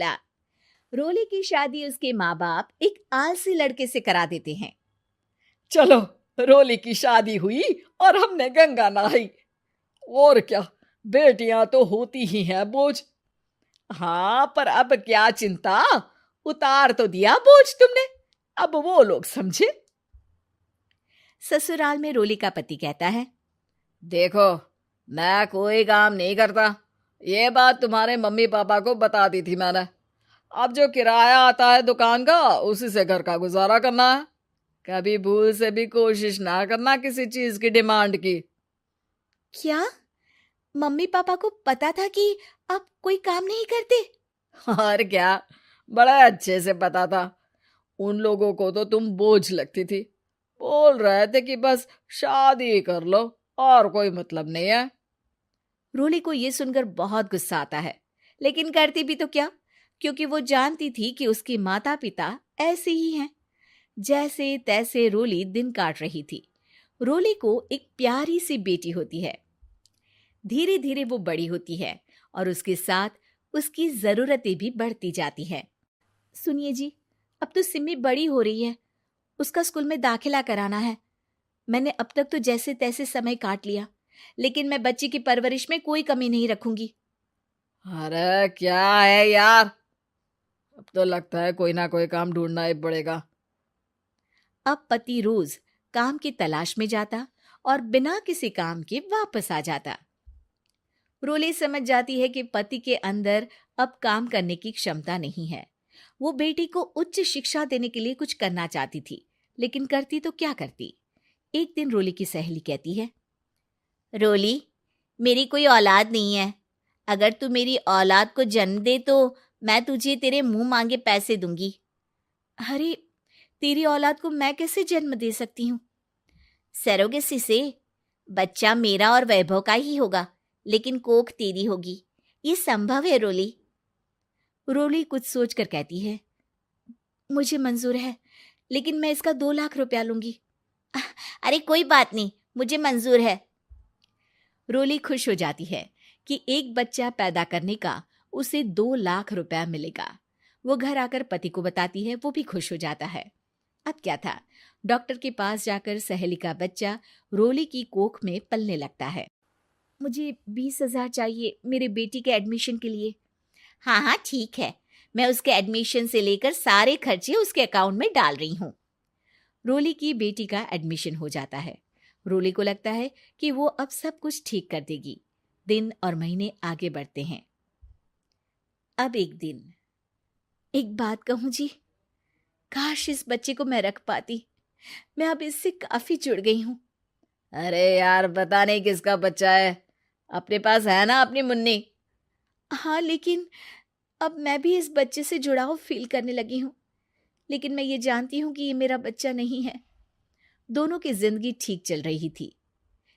ला। रोली की शादी उसके माँ बाप एक आलसी लड़के से करा देते हैं। चलो, रोली की शादी हुई और हमने गंगा नहाई। और क्या, बेटियां तो होती ही हैं बोझ। हाँ, पर अब क्या चिंता, उतार तो दिया बोझ तुमने, अब वो लोग समझे। ससुराल में रोली का पति कहता है, देखो, मैं कोई काम नहीं करता, ये बात तुम्हारे मम्मी पापा को बता दी थी मैंने। अब जो किराया आता है दुकान का, उसी से घर का गुजारा करना है। कभी भूल से भी कोशिश ना करना किसी चीज की डिमांड की। क्या मम्मी पापा को पता था कि आप कोई काम नहीं करते? और क्या, बड़ा अच्छे से पता था। उन लोगों को तो तुम बोझ लगती थी, बोल रहे थे कि बस शादी कर लो और कोई मतलब नहीं है। रोली को यह सुनकर बहुत गुस्सा आता है, लेकिन करती भी तो क्या, क्योंकि वो जानती थी कि उसके माता पिता ऐसे ही हैं। जैसे तैसे रोली दिन काट रही थी। रोली को एक प्यारी सी बेटी होती है। धीरे धीरे वो बड़ी होती है और उसके साथ उसकी जरूरतें भी बढ़ती जाती हैं। सुनिए जी, अब तो सिमी बड़ी हो रही है, उसका स्कूल में दाखिला कराना है। मैंने अब तक तो जैसे तैसे समय काट लिया, लेकिन मैं बच्ची की परवरिश में कोई कमी नहीं रखूंगी। अरे क्या है यार, अब तो लगता है कोई ना कोई काम ढूंढना ही पड़ेगा। अब पति रोज काम की तलाश में जाता और बिना किसी काम के वापस आ जाता। रोली समझ जाती है कि पति के अंदर अब काम करने की क्षमता नहीं है। वो बेटी को उच्च शिक्षा देने के लिए कुछ करना चाहती थी, लेकिन करती तो क्या करती। एक दिन रोली की सहेली कहती है, रोली, मेरी कोई औलाद नहीं है। अगर तू मेरी औलाद को जन्म दे तो मैं तुझे तेरे मुंह मांगे पैसे दूंगी। अरे, तेरी औलाद को मैं कैसे जन्म दे सकती हूँ? सरोगेसी से। बच्चा मेरा और वैभव का ही होगा, लेकिन कोख तेरी होगी। ये संभव है रोली। रोली कुछ सोचकर कहती है, मुझे मंजूर है, लेकिन मैं इसका 2 लाख रुपया लूंगी। अरे कोई बात नहीं, मुझे मंजूर है। रोली खुश हो जाती है कि एक बच्चा पैदा करने का उसे 2 लाख रुपया मिलेगा। वो घर आकर पति को बताती है, वो भी खुश हो जाता है। अब क्या था, डॉक्टर के पास जाकर सहेली का बच्चा रोली की कोख में पलने लगता है। मुझे 20,000 चाहिए मेरे बेटी के एडमिशन के लिए। हाँ हाँ ठीक है, मैं उसके एडमिशन से लेकर सारे खर्चे उसके अकाउंट में डाल रही हूँ। रोली की बेटी का एडमिशन हो जाता है। रोली को लगता है कि वो अब सब कुछ ठीक कर देगी। दिन और महीने आगे बढ़ते हैं। अब एक दिन, एक बात कहूँ जी, काश इस बच्चे को मैं रख पाती। मैं अब इससे काफी जुड़ गई हूँ। अरे यार, पता नहीं किसका बच्चा है, अपने पास है ना अपनी मुन्नी। हाँ, लेकिन अब मैं भी इस बच्चे से जुड़ाव फील करने लगी हूँ। लेकिन मैं ये जानती हूँ कि ये मेरा बच्चा नहीं है। दोनों की जिंदगी ठीक चल रही थी,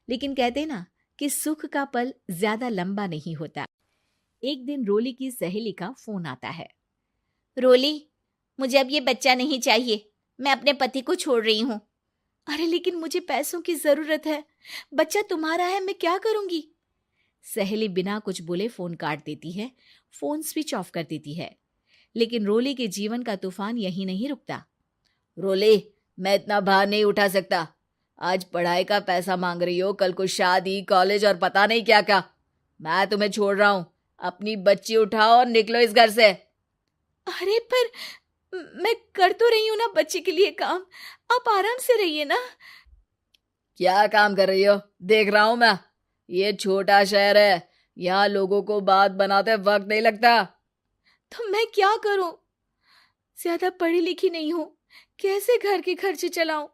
लेकिन कहते ना कि सुख का पल ज्यादा लंबा नहीं होता। एक दिन रोली की सहेली का फोन आता है। रोली, मुझे अब ये बच्चा नहीं चाहिए, मैं अपने पति को छोड़ रही हूँ। अरे लेकिन मुझे पैसों की जरूरत है, बच्चा तुम्हारा है, मैं क्या करूंगी? सहेली बिना कुछ बोले फोन काट देती है, फोन स्विच ऑफ कर देती है। लेकिन रोली के जीवन का तूफान यहीं नहीं रुकता। रोली, मैं इतना भार नहीं उठा सकता। आज पढ़ाई का पैसा मांग रही हो, कल को शादी, कॉलेज और पता नहीं क्या क्या। मैं तुम्हें छोड़ रहा हूँ, अपनी बच्ची उठाओ और निकलो इस घर से। अरे पर मैं कर तो रही हूं ना बच्चे के लिए काम, आप आराम से रहिए ना। क्या काम कर रही हो, देख रहा हूं मैं। ये छोटा शहर है, यहाँ लोगों को बात बनाते वक्त नहीं लगता। तो मैं क्या करूं? ज्यादा पढ़ी लिखी नहीं हूं, कैसे घर के खर्चे चलाऊं?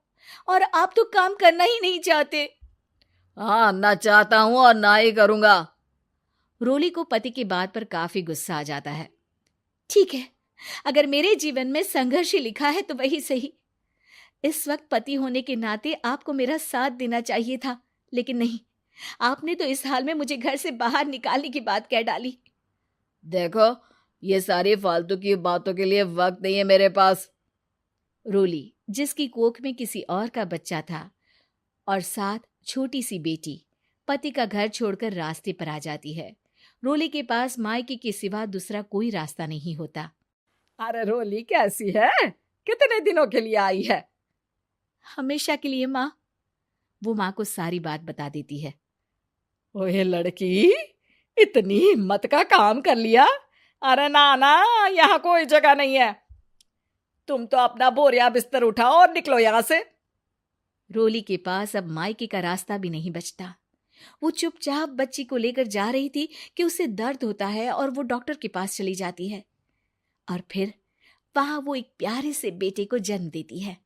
और आप तो काम करना ही नहीं चाहते। हाँ, ना चाहता हूं और ना ही करूंगा। रोली को पति की बात पर काफी गुस्सा आ जाता है। ठीक है, अगर मेरे जीवन में संघर्ष ही लिखा है तो वही सही। इस वक्त पति होने के नाते आपको मेरा साथ देना चाहिए था, लेकिन नहीं, आपने तो इस हाल में मुझे घर से बाहर निकालने की बात कह डाली। देखो, ये सारी फालतू की बातों के लिए वक्त नहीं है मेरे पास। रोली, जिसकी कोख में किसी और का बच्चा था और साथ छोटी सी बेटी, पति का घर छोड़कर रास्ते पर आ जाती है। रोली के पास मायके के सिवा दूसरा कोई रास्ता नहीं होता। अरे रोली कैसी है? कितने दिनों के लिए आई है? हमेशा के लिए माँ। वो माँ को सारी बात बता देती है। ओए लड़की, इतनी हिम्मत का काम कर लिया। अरे ना ना, यहाँ कोई जगह नहीं है। तुम तो अपना बोरिया बिस्तर उठाओ और निकलो यहाँ से। रोली के पास अब मायके का रास्ता भी नहीं बचता। वो चुपचाप बच्ची को लेकर जा रही थी कि उसे दर्द होता है और वो डॉक्टर के पास चली जाती है और फिर वहां वो एक प्यारे से बेटे को जन्म देती है।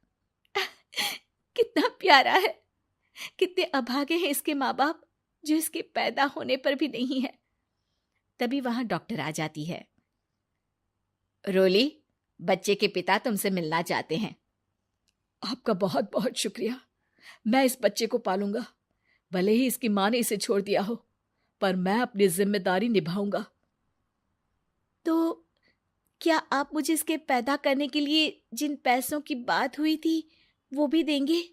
कितना प्यारा है, कितने अभागे हैं इसके माँ बाप जो इसके पैदा होने पर भी नहीं है। तभी वहां डॉक्टर आ जाती है। रोली, बच्चे के पिता तुमसे मिलना चाहते हैं। आपका बहुत बहुत शुक्रिया। मैं इस बच्चे को पालूंगा, भले ही इसकी माँ ने इसे छोड़ दिया हो, पर मैं अपनी जिम्मेदारी निभाऊंगा। तो क्या आप मुझे इसके पैदा करने के लिए जिन पैसों की बात हुई थी वो भी देंगे?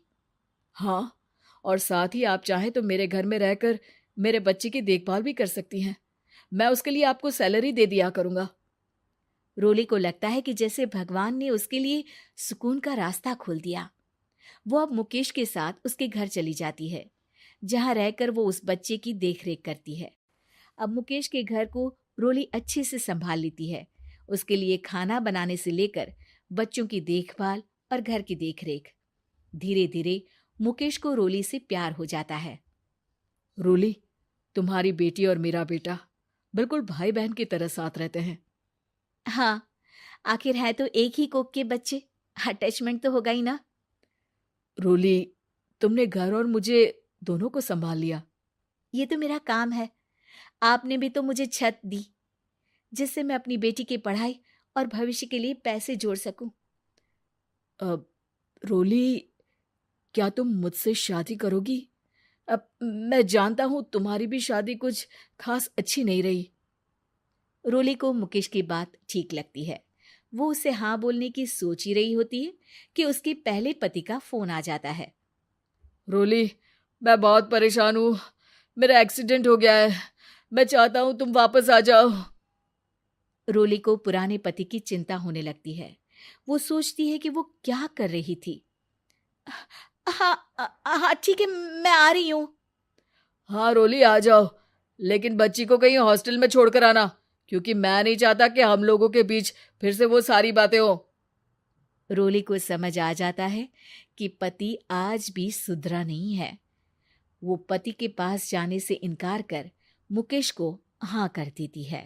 हाँ, और साथ ही आप चाहें तो मेरे घर में रहकर मेरे बच्चे की देखभाल भी कर सकती हैं। मैं उसके लिए आपको सैलरी दे दिया करूंगा। रोली को लगता है कि जैसे भगवान ने उसके लिए सुकून का रास्ता खोल दिया। वो अब मुकेश के साथ उसके घर चली जाती है, जहां रहकर वो उस बच्चे की देखरेख करती है। अब मुकेश के घर को रोली अच्छे से संभाल लेती है। उसके लिए खाना बनाने से लेकर बच्चों की देखभाल और घर की देखरेख। धीरे धीरे मुकेश को रोली से प्यार हो जाता है। रोली, तुम्हारी बेटी और मेरा बेटा बिल्कुल भाई बहन की तरह साथ रहते हैं। हाँ, आखिर है तो एक ही कोख के बच्चे, अटैचमेंट तो होगा ही ना। रोली, तुमने घर और मुझे दोनों को संभाल लिया। ये तो मेरा काम है। आपने भी तो मुझे छत दी जिससे मैं अपनी बेटी की पढ़ाई और भविष्य के लिए पैसे जोड़ सकूं। अब रोली, क्या तुम मुझसे शादी करोगी? अब मैं जानता हूं तुम्हारी भी शादी कुछ खास अच्छी नहीं रही। रोली को मुकेश की बात ठीक लगती है। वो उसे हाँ बोलने की सोच ही रही होती है कि उसके पहले पति का फोन आ जाता है। रोली, मैं बहुत परेशान हूँ। मेरा एक्सीडेंट हो गया है। मैं चाहता हूँ तुम वापस आ जाओ। रोली को पुराने पति की चिंता होने लगती है। वो सोचती है कि वो क्या कर रही थी। हाँ हाँ ठीक है, मैं आ रही हूँ। हाँ रोली, आ जाओ, लेकिन बच्ची को कहीं हॉस्टल में छोड़कर आना, क्योंकि मैं नहीं चाहता कि हम लोगों के बीच फिर से वो सारी बातें हो। रोली को समझ आ जाता है कि पति आज भी सुधरा नहीं है। वो पति के पास जाने से इनकार कर मुकेश को हाँ कर देती है।